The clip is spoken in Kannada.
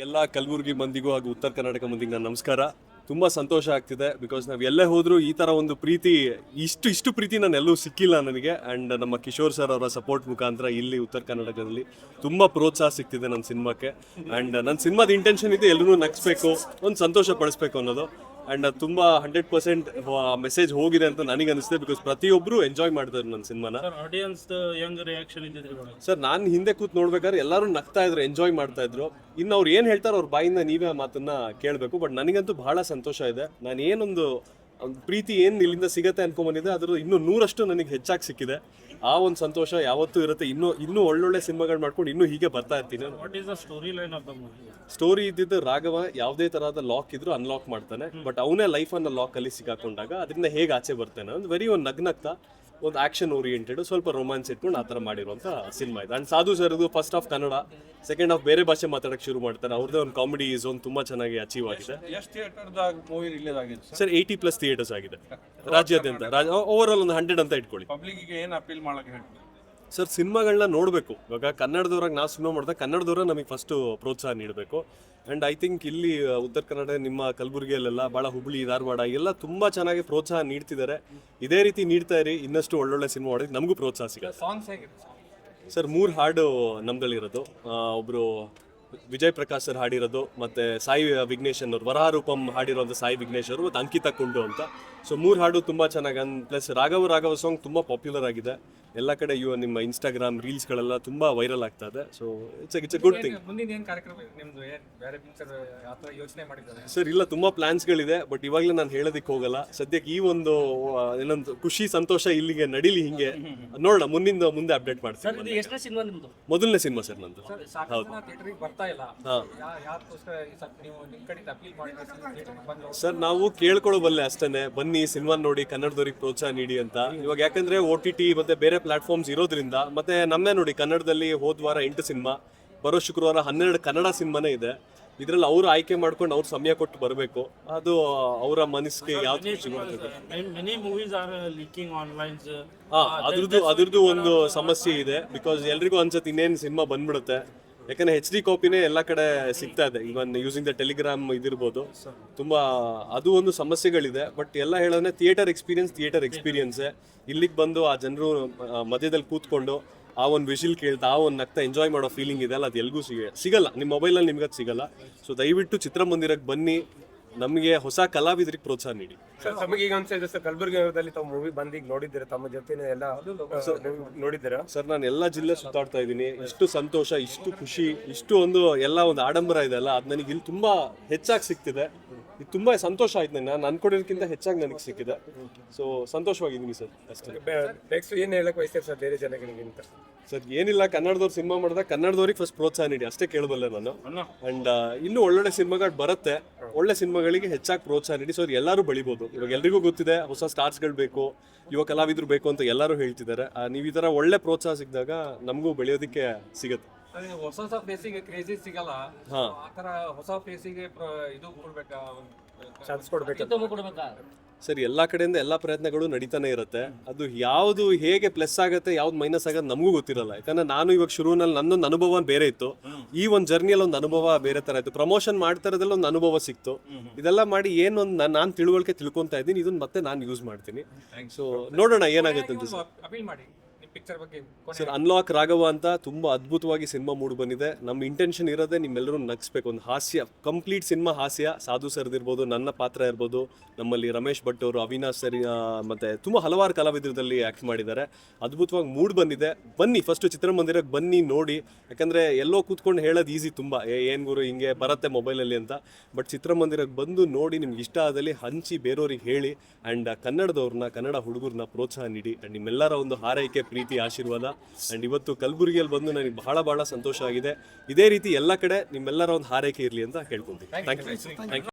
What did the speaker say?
ಎಲ್ಲ ಕಲಬುರಗಿ ಮಂದಿಗೂ ಹಾಗೂ ಉತ್ತರ ಕರ್ನಾಟಕ ಮಂದಿಗೆ ನಾನು ನಮಸ್ಕಾರ. ತುಂಬ ಸಂತೋಷ ಆಗ್ತಿದೆ ಬಿಕಾಸ್ ನಾವು ಎಲ್ಲೇ ಹೋದರೂ ಈ ಥರ ಒಂದು ಪ್ರೀತಿ ಇಷ್ಟು ಪ್ರೀತಿ ನಾನು ಎಲ್ಲೂ ಸಿಕ್ಕಿಲ್ಲ ನನಗೆ. ಆ್ಯಂಡ್ ನಮ್ಮ ಕಿಶೋರ್ ಸರ್ ಅವರ ಸಪೋರ್ಟ್ ಮುಖಾಂತರ ಇಲ್ಲಿ ಉತ್ತರ ಕರ್ನಾಟಕದಲ್ಲಿ ತುಂಬ ಪ್ರೋತ್ಸಾಹ ಸಿಗ್ತಿದೆ ನನ್ನ ಸಿನಿಮಾಕ್ಕೆ. ಆ್ಯಂಡ್ ನನ್ನ ಸಿನಿಮಾದ ಇಂಟೆನ್ಷನ್ ಇದೆ ಎಲ್ಲರೂ ನಗಿಸ್ಬೇಕು, ಒಂದು ಸಂತೋಷ ಪಡಿಸ್ಬೇಕು ಅನ್ನೋದು. ಆ್ಯಂಡ್ ಅದು ತುಂಬ 100% ಮೆಸೇಜ್ ಹೋಗಿದೆ ಅಂತ ನನಗೆ ಅನಿಸ್ತಿದೆ ಬಿಕಾಸ್ ಪ್ರತಿಯೊಬ್ಬರು ಎಂಜಾಯ್ ಮಾಡ್ತಾರೆ ನನ್ನ ಸಿನಿಮಾನ. ಆಡಿಯನ್ಸ್ ಹೆಂಗ್ ರಿಯಾಕ್ಷನ್ ಇದ್ದಿದ್ರಿ ಸರ್ ನಾನು ಹಿಂದೆ ಕೂತ್ ನೋಡ್ಬೇಕಾದ್ರೆ ಎಲ್ಲರೂ ನಗ್ತಾ ಇದ್ರು, ಎಂಜಾಯ್ ಮಾಡ್ತಾ ಇದ್ರು. ಇನ್ನು ಅವ್ರು ಏನು ಹೇಳ್ತಾರೆ ಅವ್ರ ಬಾಯಿಂದ ನೀವೇ ಮಾತನ್ನ ಕೇಳಬೇಕು. ಬಟ್ ನನಗಂತೂ ಬಹಳ ಸಂತೋಷ ಇದೆ. ನಾನು ಏನೊಂದು ಪ್ರೀತಿ ಏನು ಇಲ್ಲಿಂದ ಸಿಗತ್ತೆ ಅನ್ಕೊಂಬಂದಿದೆ ಅದ್ರ ಇನ್ನೂ 100% ನನಗೆ ಹೆಚ್ಚಾಗಿ ಸಿಕ್ಕಿದೆ. ಆ ಒಂದು ಸಂತೋಷ ಯಾವತ್ತೂ ಇರುತ್ತೆ. ಇನ್ನೂ ಒಳ್ಳೊಳ್ಳೆ ಸಿನಿಮಾಗಳು ಮಾಡ್ಕೊಂಡು ಇನ್ನೂ ಹೀಗೆ ಬರ್ತಾ ಇರ್ತೀನಿ. What is the story line of the movie? Story ಇದ್ದಿದ್ದು ರಾಘವ ಯಾವುದೇ ತರಹದ ಲಾಕ್ ಇದ್ರೂ ಅನ್ಲಾಕ್ ಮಾಡ್ತಾನೆ. ಬಟ್ ಅವನೇ ಲೈಫನ್ನು ಲಾಕಲ್ಲಿ ಸಿಕ್ಕಾಕೊಂಡಾಗ ಅದರಿಂದ ಹೇಗೆ ಆಚೆ ಬರ್ತಾನೆ ಒಂದು ವೆರಿ ಒಂದು ನಗ್ನಗ್ತಾ ಒಂದು ಆಕ್ಷನ್ ಓರಿಯೆಂಟೆಡ್ ಸ್ವಲ್ಪ ರೊಮ್ಯಾನ್ಸ್ ಇಟ್ಕೊಂಡು ಆ ಥರ ಮಾಡಿರುವಂಥ ಸಿನಿಮಾ ಇದೆ. ಆ್ಯಂಡ್ ಸಾಧು ಸರ್ದು first half Kannada, second half ಬೇರೆ ಭಾಷೆ ಮಾತಾಡೋಕ್ಕೆ ಶುರು ಮಾಡ್ತಾರೆ. ಅವ್ರದ್ದೇ ಒಂದು ಕಾಮಿಡಿ ಝೋನ್ ತುಂಬ ಚೆನ್ನಾಗಿ ಅಚೀವ್ ಆಗಿದೆ. ಮೂವಿ ರಿಲೀಸ್ ಆಗಿದೆ ಸರ್ 80+ ಥಿಯೇಟರ್ಸ್ ಆಗಿದೆ ರಾಜ್ಯಾದ್ಯಂತ. ಓವರ್ ಆಲ್ ಒಂದು 100 ಅಂತ ಇಟ್ಕೊಳ್ಳಿ. ಪಬ್ಲಿಕ್ಗೆ ಏನು ಅಪೀಲ್ ಮಾಡಕ್ಕೆ ಹೇಳ್ತೀವಿ ಸರ್ ಸಿನಿಮಾಗಳನ್ನ ನೋಡಬೇಕು. ಇವಾಗ ಕನ್ನಡದವ್ರಾಗ ನಾವು ಸಿನಿಮಾ ಮಾಡಿದಾಗ ಕನ್ನಡದವ್ರ ನಮಗೆ ಫಸ್ಟು ಪ್ರೋತ್ಸಾಹ ನೀಡಬೇಕು. ಆ್ಯಂಡ್ ಐ ಥಿಂಕ್ ಇಲ್ಲಿ ಉತ್ತರ ಕನ್ನಡ ನಿಮ್ಮ ಕಲಬುರಗಿಯಲ್ಲೆಲ್ಲ ಭಾಳ ಹುಬ್ಬಳ್ಳಿ ಧಾರವಾಡ ಎಲ್ಲ ತುಂಬ ಚೆನ್ನಾಗಿ ಪ್ರೋತ್ಸಾಹ ನೀಡ್ತಿದ್ದಾರೆ. ಇದೇ ರೀತಿ ನೀಡ್ತಾ ಇರಿ, ಇನ್ನಷ್ಟು ಒಳ್ಳೊಳ್ಳೆ ಸಿನಿಮಾ ಮಾಡೋದಕ್ಕೆ ನಮಗೂ ಪ್ರೋತ್ಸಾಹ ಸಿಗುತ್ತೆ. ಸಾಂಗ್ಸ್ ಹೇಗಿದೆ ಸರ್ 3 ಹಾಡು ನಮ್ದಲ್ಲಿರೋದು. ಒಬ್ಬರು ವಿಜಯ್ ಪ್ರಕಾಶ್ ಸರ್ ಹಾಡಿರೋದು, ಮತ್ತು ಸಾಯಿ ವಿಘ್ನೇಶ್ ಅನ್ನೋರು ವರಹಾರೂಪಂ ಹಾಡಿರೋಂಥ ಸಾಯಿ ವಿಘ್ನೇಶ್ ಅವರು ಮತ್ತು ಅಂಕಿತಾ ಕುಂಡು ಅಂತ. ಸೊ 3 ಹಾಡು ತುಂಬ ಚೆನ್ನಾಗಿ. ಪ್ಲಸ್ ರಾಘವ ಸಾಂಗ್ ತುಂಬ ಪಾಪ್ಯುಲರ್ ಆಗಿದೆ ಎಲ್ಲ ಕಡೆ. ನಿಮ್ಮ ಇನ್ಸ್ಟಾಗ್ರಾಮ್ ರೀಲ್ಸ್ಗಳೆಲ್ಲ ತುಂಬ ವೈರಲ್ ಆಗ್ತಾ ಇದೆ. So it's A good thing. ಮುಂದಿನ ಏನು ಕಾರ್ಯಕ್ರಮ ನಿಮ್ದು ಬೇರೆ ಪಿಕ್ಚರ್ ಯಾವ ಥರ ಯೋಚನೆ ಮಾಡಿದ್ದಾರೆ ಸರ್ ಇಲ್ಲ, ತುಂಬ ಪ್ಲಾನ್ಸ್ಗಳಿದೆ. ಬಟ್ ಇವಾಗಲೇ ನಾನು ಹೇಳೋದಕ್ಕೆ ಹೋಗಲ್ಲ. ಸದ್ಯಕ್ಕೆ ಈ ಒಂದು ಏನೊಂದು ಖುಷಿ ಸಂತೋಷ ಇಲ್ಲಿಗೆ ನಡೀಲಿ, ಹಿಂಗೆ ನೋಡೋಣ. ಮುಂದೆ ಅಪ್ಡೇಟ್ ಮಾಡ್ತೀನಿ. ಎಷ್ಟನೇ ಸಿನಿಮಾ ನಿಮ್ದು? ಮೊದಲನೇ ಸಿನಿಮಾ ಸರ್ ನಂದು. ಹೌದು ಬರ್ತಾ ಇಲ್ಲ. ಸರ್ ನಾವು ಕೇಳ್ಕೊಳ್ಳೋಬಲ್ಲೆ ಅಷ್ಟೇ, ಬನ್ನಿ ಸಿನಿಮಾ ನೋಡಿ, ಕನ್ನಡದವ್ರಿಗೆ ಪ್ರೋತ್ಸಾಹ ನೀಡಿ ಅಂತ. ಇವಾಗ ಯಾಕಂದ್ರೆ OTT ಮತ್ತೆ ಬೇರೆ ಪ್ಲಾಟ್ಫಾರ್ಮ್ಸ್ ಇರೋದ್ರಿಂದ, ಮತ್ತೆ ನಮ್ಮೇ ನೋಡಿ ಕನ್ನಡದಲ್ಲಿ ಹೋದ ವಾರ 8 ಸಿನಿಮಾ, ಬರೋ ಶುಕ್ರವಾರ 12 ಕನ್ನಡ ಸಿನಿಮಾನೇ ಇದೆ. ಇದ್ರಲ್ಲಿ ಅವ್ರು ಆಯ್ಕೆ ಮಾಡ್ಕೊಂಡು ಅವ್ರು ಸಮಯ ಕೊಟ್ಟು ಬರಬೇಕು. ಅದು ಅವರ ಮನಸ್ಸಿಗೆ ಯಾವ್ದು ಖುಷಿ ಮಾಡ್ತದೆ. Many movies are leaking online. ಅದ್ರದ್ದು ಒಂದು ಸಮಸ್ಯೆ ಇದೆ. ಬಿಕಾಸ್ ಎಲ್ರಿಗೂ ಅನ್ಸುತ್ತೆ ಇನ್ನೇನು ಸಿನಿಮಾ ಬಂದ್ಬಿಡುತ್ತೆ. ಯಾಕಂದ್ರೆ HD ಕಾಪಿನೇ ಎಲ್ಲ ಕಡೆ ಸಿಗ್ತಾ ಇದೆ. ಇವನ್ ಯೂಸಿಂಗ್ ದ ಟೆಲಿಗ್ರಾಮ್ ಇದಿರ್ಬೋದು. ತುಂಬಾ ಅದು ಒಂದು ಸಮಸ್ಯೆಗಳಿದೆ. ಬಟ್ ಎಲ್ಲ ಹೇಳೋದ್ರೆ ಥಿಯೇಟರ್ ಎಕ್ಸ್ಪೀರಿಯನ್ಸೇ. ಇಲ್ಲಿಗೆ ಬಂದು ಆ ಜನರು ಮಧ್ಯದಲ್ಲಿ ಕೂತ್ಕೊಂಡು ಆ ಒಂದು ವಿಷಿಲ್ ಕೇಳ್ತಾ ಆ ಒಂದು ನಗ್ತಾ ಎಂಜಾಯ್ ಮಾಡೋ ಫೀಲಿಂಗ್ ಇದೆ ಅಲ್ಲ, ಅದು ಎಲ್ಗೂ ಸಿಗಲ್ಲ. ನಿಮ್ಮ ಮೊಬೈಲಲ್ಲಿ ನಿಮ್ಗೆ ಅದು ಸಿಗಲ್ಲ. ಸೊ ದಯವಿಟ್ಟು ಚಿತ್ರಮಂದಿರಕ್ಕೆ ಬನ್ನಿ, ನಮಗೆ ಹೊಸ ಕಲಾವಿದರಿಗೆ ಪ್ರೋತ್ಸಾಹ ನೀಡಿ. ತಮಗೆ ಈಗ ಅನ್ಸಿದೆ ಸರ್, ಕಲಬುರಗಿಯಲ್ಲಿ ತಾವು ಮೂವಿ ಬಂದೀಗ ನೋಡಿದ್ದೀರಾ, ತಮ್ಮ ಜೊತೆ ಎಲ್ಲ ನೋಡಿದ್ದೀರಾ ಸರ್? ನಾನು ಎಲ್ಲ ಜಿಲ್ಲೆ ಸುತ್ತಾಡ್ತಾ ಇದ್ದೀನಿ. ಇಷ್ಟು ಸಂತೋಷ, ಇಷ್ಟು ಖುಷಿ, ಇಷ್ಟು ಒಂದು ಎಲ್ಲ ಒಂದು ಆಡಂಬರ ಇದೆ ಅಲ್ಲ, ಅದು ನನಗೆ ಇಲ್ಲಿ ತುಂಬಾ ಹೆಚ್ಚಾಗಿ ಸಿಗ್ತಿದೆ. ಇದು ತುಂಬಾ ಸಂತೋಷ ಆಯ್ತು. ನಾನು ಅನ್ಕೊಂಡಿರೋದಕ್ಕಿಂತ ಹೆಚ್ಚಾಗಿ ನನಗೆ ಸಿಕ್ಕಿದೆ. ಸೊ ಸಂತೋಷವಾಗಿದ್ದೀನಿ ಸರ್ ಅಷ್ಟೇ. ನೆಕ್ಸ್ಟ್ ಏನು ಹೇಳಕ್ ಬಯಸ್ತೀರಿ ಸರ್ ಬೇರೆ ಜನಗಳಿಗೆ ಅಂತ? ಸರ್ ಏನಿಲ್ಲ, ಕನ್ನಡದವ್ರು ಸಿನಿಮಾ ಮಾಡಿದಾಗ ಕನ್ನಡದವ್ರಿಗೆ ಫಸ್ಟ್ ಪ್ರೋತ್ಸಾಹ ನೀಡಿ ಅಷ್ಟೇ ಕೇಳಬಲ್ಲೆ ನಾನು. ಅಂಡ್ ಇನ್ನೂ ಒಳ್ಳೊಳ್ಳೆ ಸಿನಿಮಾಗಳು ಬರುತ್ತೆ. ಒಳ್ಳೆ ಸಿನಿಮಾಗಳಿಗೆ ಹೆಚ್ಚಾಗಿ ಪ್ರೋತ್ಸಾಹ ನೀಡಿ. ಸೊ ಎಲ್ಲರೂ ಬೆಳಿಬೋದು. ಇವಾಗ ಎಲ್ರಿಗೂ ಗೊತ್ತಿದೆ ಹೊಸ ಸ್ಟಾರ್ಸ್ಗಳು ಬೇಕು, ಯುವ ಕಲಾವಿದರು ಬೇಕು ಅಂತ ಎಲ್ಲರೂ ಹೇಳ್ತಿದ್ದಾರೆ. ನೀವು ಈ ಥರ ಒಳ್ಳೆ ಪ್ರೋತ್ಸಾಹ ಸಿಕ್ಕಿದಾಗ ನಮಗೂ ಬೆಳೆಯೋದಕ್ಕೆ ಸಿಗುತ್ತೆ. ಹೊಸ ಫೇಸಿಗೆ ಕ್ರೇಜಿ ಸಿಗಲ್ಲ. ಆ ಥರ ಹೊಸ ಫೇಸಿಗೆ ಇದು ಕೊಡ್ಬೇಕಾ, ಚಾನ್ಸ್ ಕೊಡ್ಬೇಕಾ? ಸರಿ, ಎಲ್ಲ ಕಡೆಯಿಂದ ಎಲ್ಲ ಪ್ರಯತ್ನಗಳು ನಡೀತಾನೆ ಇರುತ್ತೆ. ಅದು ಯಾವುದು ಹೇಗೆ ಪ್ಲಸ್ ಆಗುತ್ತೆ, ಯಾವ್ದು ಮೈನಸ್ ಆಗೋದು ನಮಗೂ ಗೊತ್ತಿರಲ್ಲ. ಯಾಕಂದ್ರೆ ನಾನು ಇವಾಗ ಶುರುವಿನಲ್ಲಿ ನನ್ನೊಂದು ಅನುಭವ ಬೇರೆ ಇತ್ತು, ಈ ಒಂದು ಜರ್ನಿಯಲ್ಲಿ ಒಂದು ಅನುಭವ ಬೇರೆ ತರ ಇತ್ತು. ಪ್ರಮೋಷನ್ ಮಾಡ್ತಾ ಇರೋದ್ರಲ್ಲಿ ಒಂದು ಅನುಭವ ಸಿಕ್ತು. ಇದೆಲ್ಲ ಮಾಡಿ ಏನೊಂದು ನಾನು ತಿಳುವಳಿಕೆ ತಿಳ್ಕೊತಾ ಇದ್ದೀನಿ. ಇದನ್ನ ಮತ್ತೆ ನಾನು ಯೂಸ್ ಮಾಡ್ತೀನಿ. ಸೊ ನೋಡೋಣ ಏನಾಗುತ್ತೆ ಅಂತ. ಅಪೀಲ್ ಮಾಡಿ ಪಿಕ್ಚರ್ ಬಗ್ಗೆ. ಸರ್ ಅನ್ಲಾಕ್ ರಾಘವ ಅಂತ ತುಂಬಾ ಅದ್ಭುತವಾಗಿ ಸಿನಿಮಾ ಮೂಡ್ ಬಂದಿದೆ. ನಮ್ಮ ಇಂಟೆನ್ಷನ್ ಇರೋದೇ ನಿಮ್ಮೆಲ್ಲರೂ ನಗಿಸ್ಬೇಕು. ಒಂದು ಹಾಸ್ಯ, ಕಂಪ್ಲೀಟ್ ಸಿನಿಮಾ ಹಾಸ್ಯ. ಸಾಧು ಸರ್ದು ಇರ್ಬೋದು, ನನ್ನ ಪಾತ್ರ ಇರ್ಬೋದು, ನಮ್ಮಲ್ಲಿ ರಮೇಶ್ ಭಟ್ ಅವರು, ಅವಿನಾಶ್ ಸರಿ, ಮತ್ತೆ ತುಂಬಾ ಹಲವಾರು ಕಲಾವಿದರಲ್ಲಿ ಆಕ್ಟ್ ಮಾಡಿದ್ದಾರೆ. ಅದ್ಭುತವಾಗಿ ಮೂಡ್ ಬಂದಿದೆ. ಬನ್ನಿ, ಫಸ್ಟ್ ಚಿತ್ರಮಂದಿರಕ್ಕೆ ಬನ್ನಿ, ನೋಡಿ. ಯಾಕಂದ್ರೆ ಎಲ್ಲೋ ಕೂತ್ಕೊಂಡು ಹೇಳೋದು ಈಸಿ, ತುಂಬಾ ಏನ್ ಗುರು ಹಿಂಗೆ ಬರುತ್ತೆ ಮೊಬೈಲಲ್ಲಿ ಅಂತ. ಬಟ್ ಚಿತ್ರಮಂದಿರಕ್ಕೆ ಬಂದು ನೋಡಿ, ನಿಮ್ಗೆ ಇಷ್ಟ ಆದಲ್ಲಿ ಹಂಚಿ ಬೇರೆಯವ್ರಿಗೆ ಹೇಳಿ. ಆ್ಯಂಡ್ ಕನ್ನಡದವ್ರನ್ನ, ಕನ್ನಡ ಹುಡುಗರನ್ನ ಪ್ರೋತ್ಸಾಹ ನೀಡಿ. ಆ್ಯಂಡ್ ನಿಮ್ಮೆಲ್ಲರ ಒಂದು ಹಾರೈಕೆ, ಪ್ರೀತಿ, ಆಶೀರ್ವಾದ. ಆ್ಯಂಡ್ ಇವತ್ತು ಕಲಬುರಗಿಯಲ್ಲಿ ಬಂದು ನನಗೆ ಬಹಳ ಸಂತೋಷ ಆಗಿದೆ. ಇದೇ ರೀತಿ ಎಲ್ಲ ಕಡೆ ನಿಮ್ಮೆಲ್ಲರ ಒಂದು ಹಾರೈಕೆ ಇರಲಿ ಅಂತ ಕೇಳ್ಕೊಂತೀನಿ. Thank you.